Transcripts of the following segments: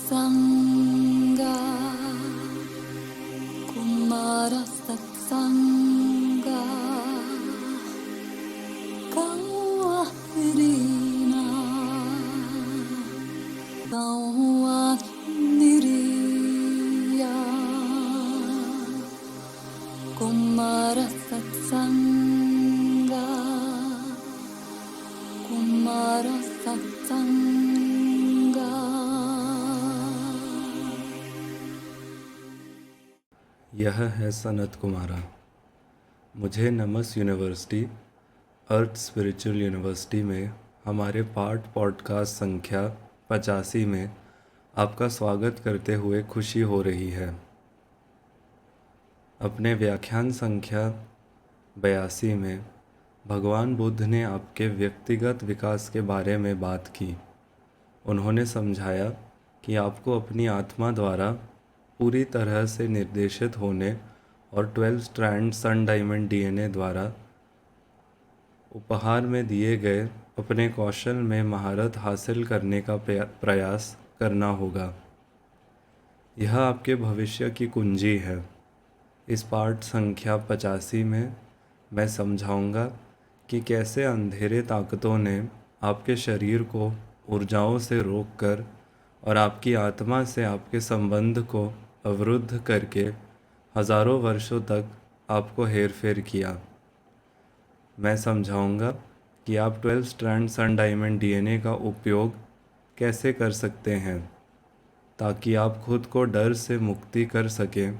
Sangha, Kumara Satsanga, Kawahrina, Kawaniriya, Kumara Satsanga, Kumara Satsanga. यह है सनत कुमारा। मुझे नमस यूनिवर्सिटी अर्थ स्पिरिचुअल यूनिवर्सिटी में हमारे पाठ पॉडकास्ट संख्या 85 में आपका स्वागत करते हुए खुशी हो रही है। अपने व्याख्यान संख्या 82 में भगवान बुद्ध ने आपके व्यक्तिगत विकास के बारे में बात की। उन्होंने समझाया कि आपको अपनी आत्मा द्वारा पूरी तरह से निर्देशित होने और 12 स्ट्रैंड सन डायमंड डीएनए द्वारा उपहार में दिए गए अपने कौशल में महारत हासिल करने का प्रयास करना होगा। यह आपके भविष्य की कुंजी है। इस पाठ संख्या 85 में मैं समझाऊंगा कि कैसे अंधेरे ताकतों ने आपके शरीर को ऊर्जाओं से रोककर और आपकी आत्मा से आपके संबंध को अवरुद्ध करके हज़ारों वर्षों तक आपको हेरफेर किया। मैं समझाऊंगा कि आप 12 स्ट्रैंड सन डायमंड डीएनए का उपयोग कैसे कर सकते हैं ताकि आप खुद को डर से मुक्ति कर सकें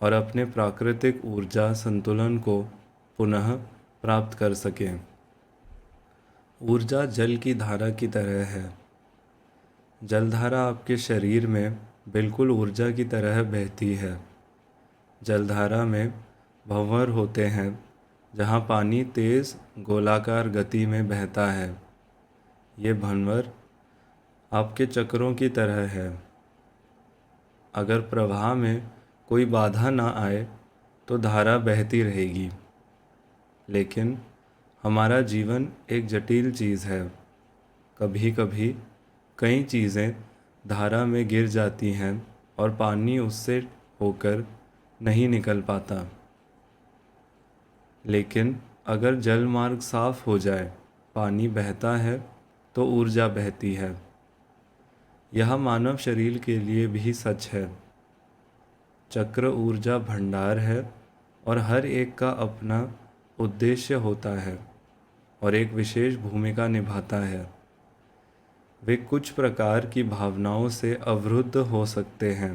और अपने प्राकृतिक ऊर्जा संतुलन को पुनः प्राप्त कर सकें। ऊर्जा जल की धारा की तरह है। जलधारा आपके शरीर में बिल्कुल ऊर्जा की तरह बहती है। जलधारा में भंवर होते हैं जहाँ पानी तेज़ गोलाकार गति में बहता है। ये भंवर आपके चक्रों की तरह है। अगर प्रवाह में कोई बाधा ना आए तो धारा बहती रहेगी। लेकिन हमारा जीवन एक जटिल चीज़ है। कभी कभी कई चीज़ें धारा में गिर जाती हैं और पानी उससे होकर नहीं निकल पाता। लेकिन अगर जल मार्ग साफ हो जाए, पानी बहता है तो ऊर्जा बहती है। यह मानव शरीर के लिए भी सच है। चक्र ऊर्जा भंडार है और हर एक का अपना उद्देश्य होता है और एक विशेष भूमिका निभाता है। वे कुछ प्रकार की भावनाओं से अवरुद्ध हो सकते हैं।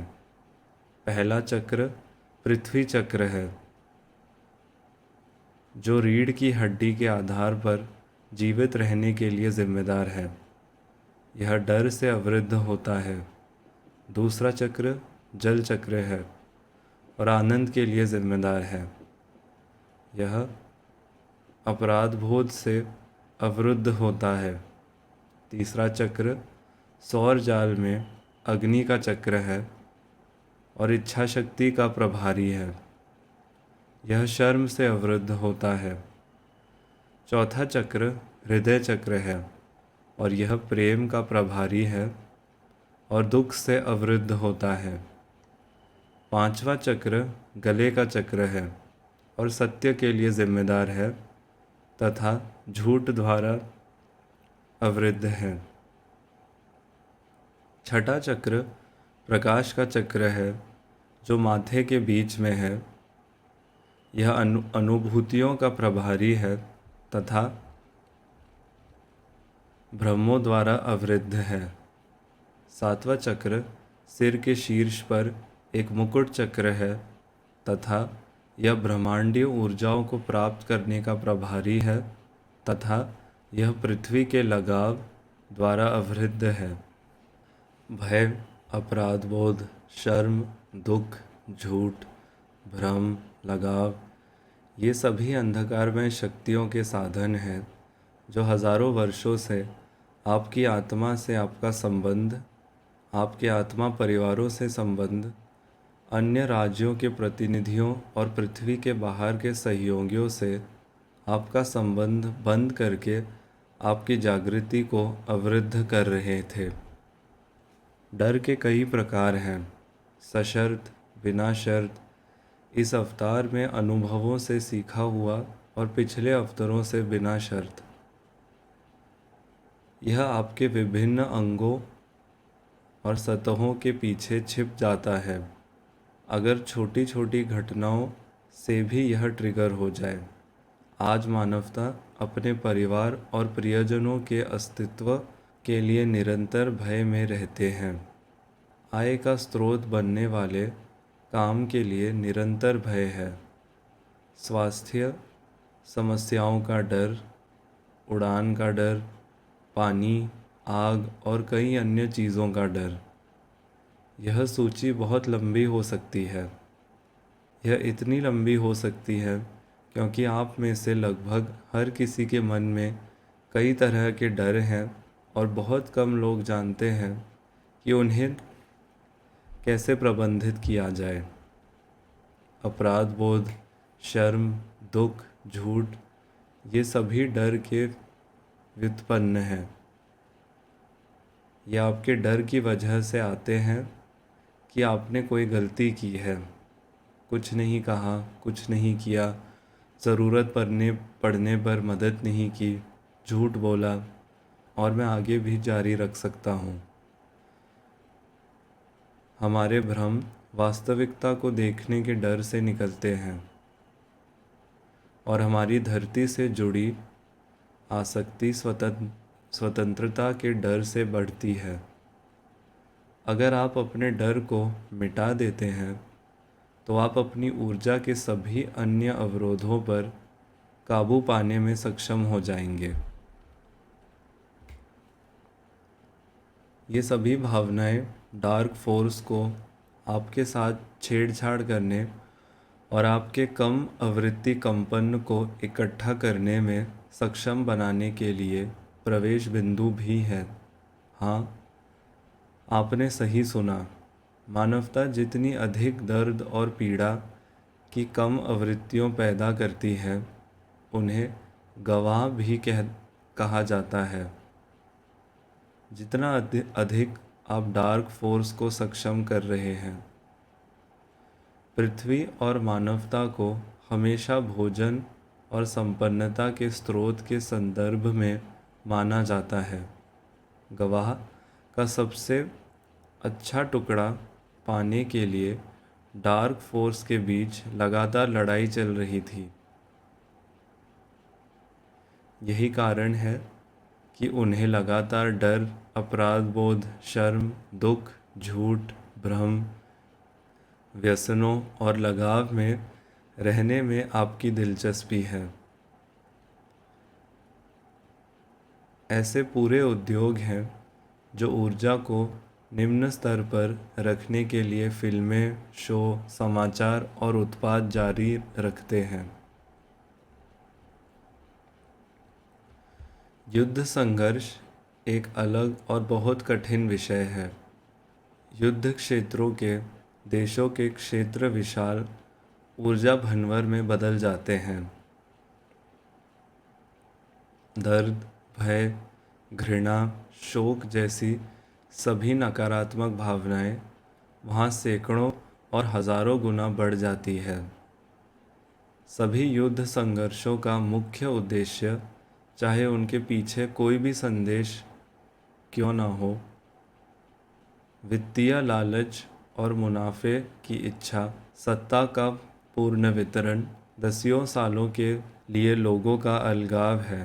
पहला चक्र पृथ्वी चक्र है, जो रीढ़ की हड्डी के आधार पर जीवित रहने के लिए जिम्मेदार है। यह डर से अवरुद्ध होता है। दूसरा चक्र जल चक्र है और आनंद के लिए जिम्मेदार है। यह अपराध बोध से अवरुद्ध होता है। तीसरा चक्र सौर जाल में अग्नि का चक्र है और इच्छा शक्ति का प्रभारी है। यह शर्म से अवरुद्ध होता है। चौथा चक्र हृदय चक्र है और यह प्रेम का प्रभारी है और दुख से अवरुद्ध होता है। पांचवा चक्र गले का चक्र है और सत्य के लिए जिम्मेदार है तथा झूठ द्वारा अवरुद्ध है। छठा चक्र प्रकाश का चक्र है, जो माथे के बीच में है। यह अनुभूतियों का प्रभारी है तथा भ्रमों द्वारा अवरुद्ध है। सातवां चक्र सिर के शीर्ष पर एक मुकुट चक्र है तथा यह ब्रह्मांडीय ऊर्जाओं को प्राप्त करने का प्रभारी है तथा यह पृथ्वी के लगाव द्वारा अवरुद्ध है। भय, अपराध बोध, शर्म, दुख, झूठ, भ्रम, लगाव, ये सभी अंधकारमय शक्तियों के साधन हैं जो हज़ारों वर्षों से आपकी आत्मा से आपका संबंध, आपके आत्मा परिवारों से संबंध, अन्य राज्यों के प्रतिनिधियों और पृथ्वी के बाहर के सहयोगियों से आपका संबंध बंद करके आपकी जागृति को अवरुद्ध कर रहे थे। डर के कई प्रकार हैं, सशर्त, बिना शर्त। इस अवतार में अनुभवों से सीखा हुआ और पिछले अवतारों से बिना शर्त। यह आपके विभिन्न अंगों और सतहों के पीछे छिप जाता है। अगर छोटी छोटी घटनाओं से भी यह ट्रिगर हो जाए। आज मानवता अपने परिवार और प्रियजनों के अस्तित्व के लिए निरंतर भय में रहते हैं। आय का स्रोत बनने वाले काम के लिए निरंतर भय है। स्वास्थ्य समस्याओं का डर, उड़ान का डर, पानी, आग और कई अन्य चीज़ों का डर। यह सूची बहुत लंबी हो सकती है। यह इतनी लंबी हो सकती है क्योंकि आप में से लगभग हर किसी के मन में कई तरह के डर हैं और बहुत कम लोग जानते हैं कि उन्हें कैसे प्रबंधित किया जाए। अपराध बोध, शर्म, दुख, झूठ, ये सभी डर के व्युत्पन्न हैं। ये आपके डर की वजह से आते हैं कि आपने कोई गलती की है, कुछ नहीं कहा, कुछ नहीं किया, ज़रूरत पड़ने पर मदद नहीं की, झूठ बोला, और मैं आगे भी जारी रख सकता हूँ। हमारे भ्रम वास्तविकता को देखने के डर से निकलते हैं और हमारी धरती से जुड़ी आसक्ति स्वतंत्रता के डर से बढ़ती है। अगर आप अपने डर को मिटा देते हैं तो आप अपनी ऊर्जा के सभी अन्य अवरोधों पर काबू पाने में सक्षम हो जाएंगे। ये सभी भावनाएं डार्क फोर्स को आपके साथ छेड़छाड़ करने और आपके कम आवृत्ति कंपन को इकट्ठा करने में सक्षम बनाने के लिए प्रवेश बिंदु भी है। हाँ, आपने सही सुना। मानवता जितनी अधिक दर्द और पीड़ा की कम आवृत्तियों पैदा करती है, उन्हें गवाह भी कहा जाता है। जितना अधिक आप डार्क फोर्स को सक्षम कर रहे हैं। पृथ्वी और मानवता को हमेशा भोजन और संपन्नता के स्रोत के संदर्भ में माना जाता है। गवाह का सबसे अच्छा टुकड़ा पाने के लिए डार्क फोर्स के बीच लगातार लड़ाई चल रही थी। यही कारण है कि उन्हें लगातार डर, अपराध बोध, शर्म, दुख, झूठ, भ्रम, व्यसनों और लगाव में रहने में आपकी दिलचस्पी है। ऐसे पूरे उद्योग हैं जो ऊर्जा को निम्न स्तर पर रखने के लिए फिल्में, शो, समाचार और उत्पाद जारी रखते हैं। युद्ध संघर्ष एक अलग और बहुत कठिन विषय है। युद्ध क्षेत्रों के देशों के क्षेत्र विशाल ऊर्जा भंवर में बदल जाते हैं। दर्द, भय, घृणा, शोक जैसी सभी नकारात्मक भावनाएं वहाँ सैकड़ों और हजारों गुना बढ़ जाती है। सभी युद्ध संघर्षों का मुख्य उद्देश्य, चाहे उनके पीछे कोई भी संदेश क्यों न हो, वित्तीय लालच और मुनाफे की इच्छा, सत्ता का पूर्ण वितरण, दसियों सालों के लिए लोगों का अलगाव है।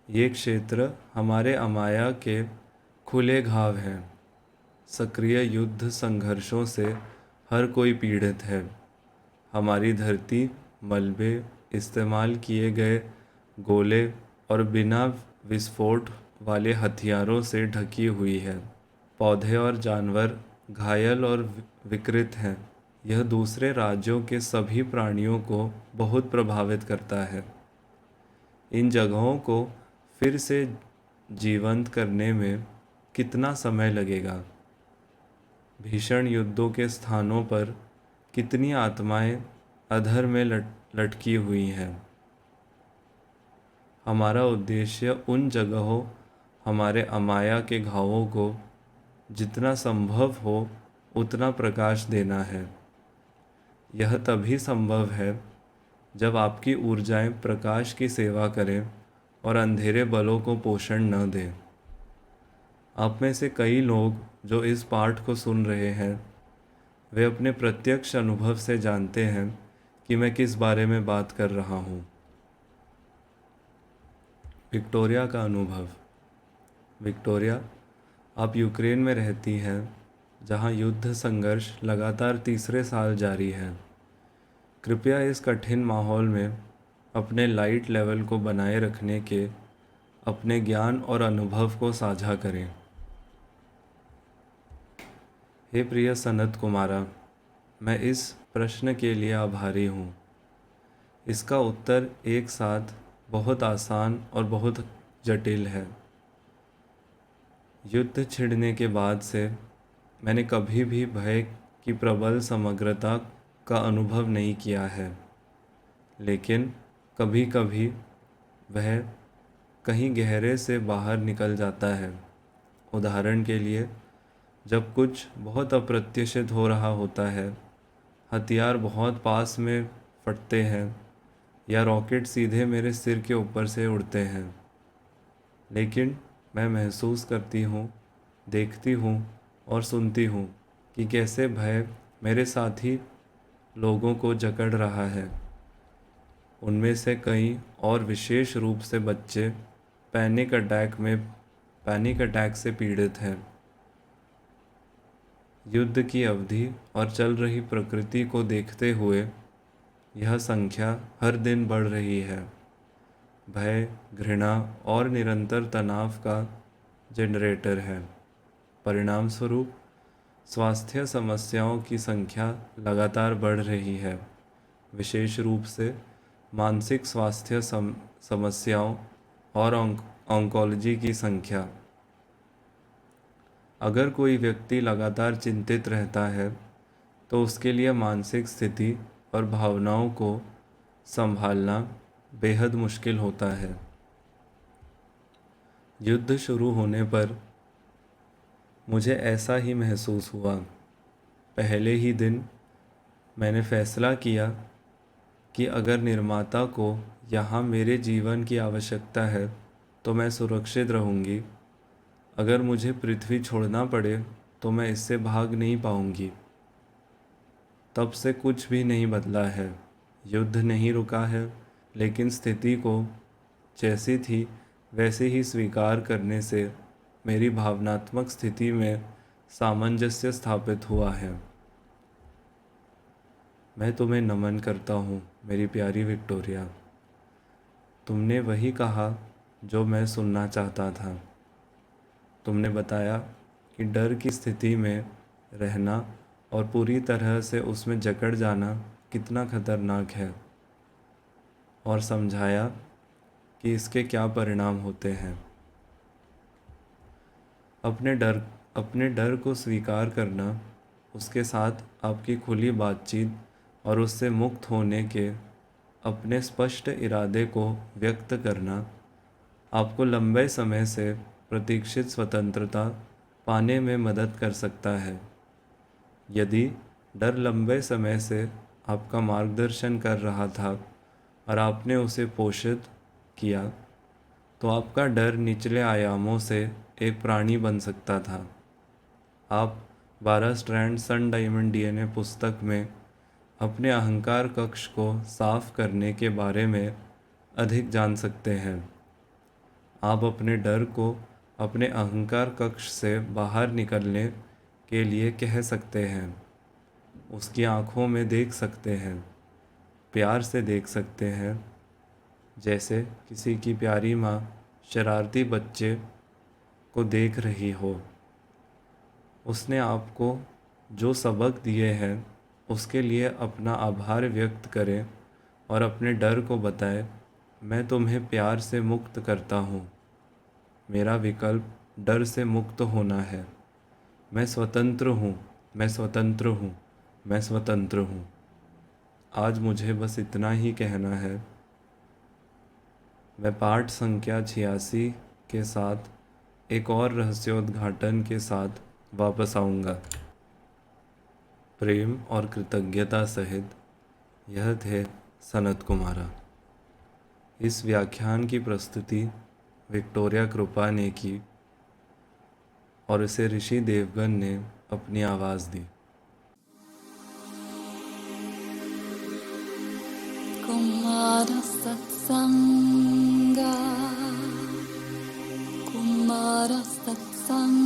ये क्षेत्र हमारे अमाया के खुले घाव हैं। सक्रिय युद्ध संघर्षों से हर कोई पीड़ित है। हमारी धरती मलबे, इस्तेमाल किए गए गोले और बिना विस्फोट वाले हथियारों से ढकी हुई है। पौधे और जानवर घायल और विकृत हैं। यह दूसरे राज्यों के सभी प्राणियों को बहुत प्रभावित करता है। इन जगहों को फिर से जीवंत करने में कितना समय लगेगा? भीषण युद्धों के स्थानों पर कितनी आत्माएं अधर में लटकी हुई हैं। हमारा उद्देश्य उन जगहों, हमारे अमाया के घावों को जितना संभव हो उतना प्रकाश देना है। यह तभी संभव है जब आपकी ऊर्जाएं प्रकाश की सेवा करें और अंधेरे बलों को पोषण न दें। आप में से कई लोग जो इस पाठ को सुन रहे हैं, वे अपने प्रत्यक्ष अनुभव से जानते हैं कि मैं किस बारे में बात कर रहा हूँ। विक्टोरिया का अनुभव। विक्टोरिया, आप यूक्रेन में रहती हैं, जहाँ युद्ध संघर्ष लगातार तीसरे साल जारी है। कृपया इस कठिन माहौल में अपने लाइट लेवल को बनाए रखने के अपने ज्ञान और अनुभव को साझा करें। हे प्रिय सनत कुमारा, मैं इस प्रश्न के लिए आभारी हूँ। इसका उत्तर एक साथ बहुत आसान और बहुत जटिल है। युद्ध छिड़ने के बाद से मैंने कभी भी भय की प्रबल समग्रता का अनुभव नहीं किया है, लेकिन कभी कभी वह कहीं गहरे से बाहर निकल जाता है। उदाहरण के लिए, जब कुछ बहुत अप्रत्याशित हो रहा होता है, हथियार बहुत पास में फटते हैं या रॉकेट सीधे मेरे सिर के ऊपर से उड़ते हैं, लेकिन मैं महसूस करती हूँ, देखती हूँ और सुनती हूँ कि कैसे भय मेरे साथी लोगों को जकड़ रहा है। उनमें से कई, और विशेष रूप से बच्चे, पैनिक अटैक से पीड़ित हैं। युद्ध की अवधि और चल रही प्रकृति को देखते हुए यह संख्या हर दिन बढ़ रही है। भय, घृणा और निरंतर तनाव का जनरेटर है। परिणाम स्वरूप स्वास्थ्य समस्याओं की संख्या लगातार बढ़ रही है, विशेष रूप से मानसिक स्वास्थ्य समस्याओं और ऑन्कोलॉजी की संख्या। अगर कोई व्यक्ति लगातार चिंतित रहता है तो उसके लिए मानसिक स्थिति और भावनाओं को संभालना बेहद मुश्किल होता है। युद्ध शुरू होने पर मुझे ऐसा ही महसूस हुआ। पहले ही दिन मैंने फैसला किया कि अगर निर्माता को यहाँ मेरे जीवन की आवश्यकता है तो मैं सुरक्षित रहूँगी। अगर मुझे पृथ्वी छोड़ना पड़े तो मैं इससे भाग नहीं पाऊँगी। तब से कुछ भी नहीं बदला है। युद्ध नहीं रुका है, लेकिन स्थिति को जैसी थी वैसे ही स्वीकार करने से मेरी भावनात्मक स्थिति में सामंजस्य स्थापित हुआ है। मैं तुम्हें नमन करता हूँ मेरी प्यारी विक्टोरिया। तुमने वही कहा जो मैं सुनना चाहता था। तुमने बताया कि डर की स्थिति में रहना और पूरी तरह से उसमें जकड़ जाना कितना खतरनाक है, और समझाया कि इसके क्या परिणाम होते हैं। अपने डर को स्वीकार करना, उसके साथ आपकी खुली बातचीत और उससे मुक्त होने के अपने स्पष्ट इरादे को व्यक्त करना आपको लंबे समय से प्रतीक्षित स्वतंत्रता पाने में मदद कर सकता है। यदि डर लंबे समय से आपका मार्गदर्शन कर रहा था और आपने उसे पोषित किया, तो आपका डर निचले आयामों से एक प्राणी बन सकता था। आप 12 स्ट्रैंड सन डायमंड डीएनए पुस्तक में अपने अहंकार कक्ष को साफ करने के बारे में अधिक जान सकते हैं। आप अपने डर को अपने अहंकार कक्ष से बाहर निकलने के लिए कह सकते हैं। उसकी आँखों में देख सकते हैं, प्यार से देख सकते हैं, जैसे किसी की प्यारी माँ शरारती बच्चे को देख रही हो। उसने आपको जो सबक दिए हैं उसके लिए अपना आभार व्यक्त करें और अपने डर को बताएं, मैं तुम्हें प्यार से मुक्त करता हूँ। मेरा विकल्प डर से मुक्त होना है। मैं स्वतंत्र हूँ, मैं स्वतंत्र हूँ, मैं स्वतंत्र हूँ। आज मुझे बस इतना ही कहना है। मैं पाठ संख्या 86 के साथ एक और रहस्योद्घाटन के साथ वापस आऊँगा। प्रेम और कृतज्ञता सहित यह थे सनत कुमारा। इस व्याख्यान की प्रस्तुति विक्टोरिया कृपा ने की और इसे ऋषि देवगन ने अपनी आवाज़ दी। Kumara Satsanga Kumara Satsanga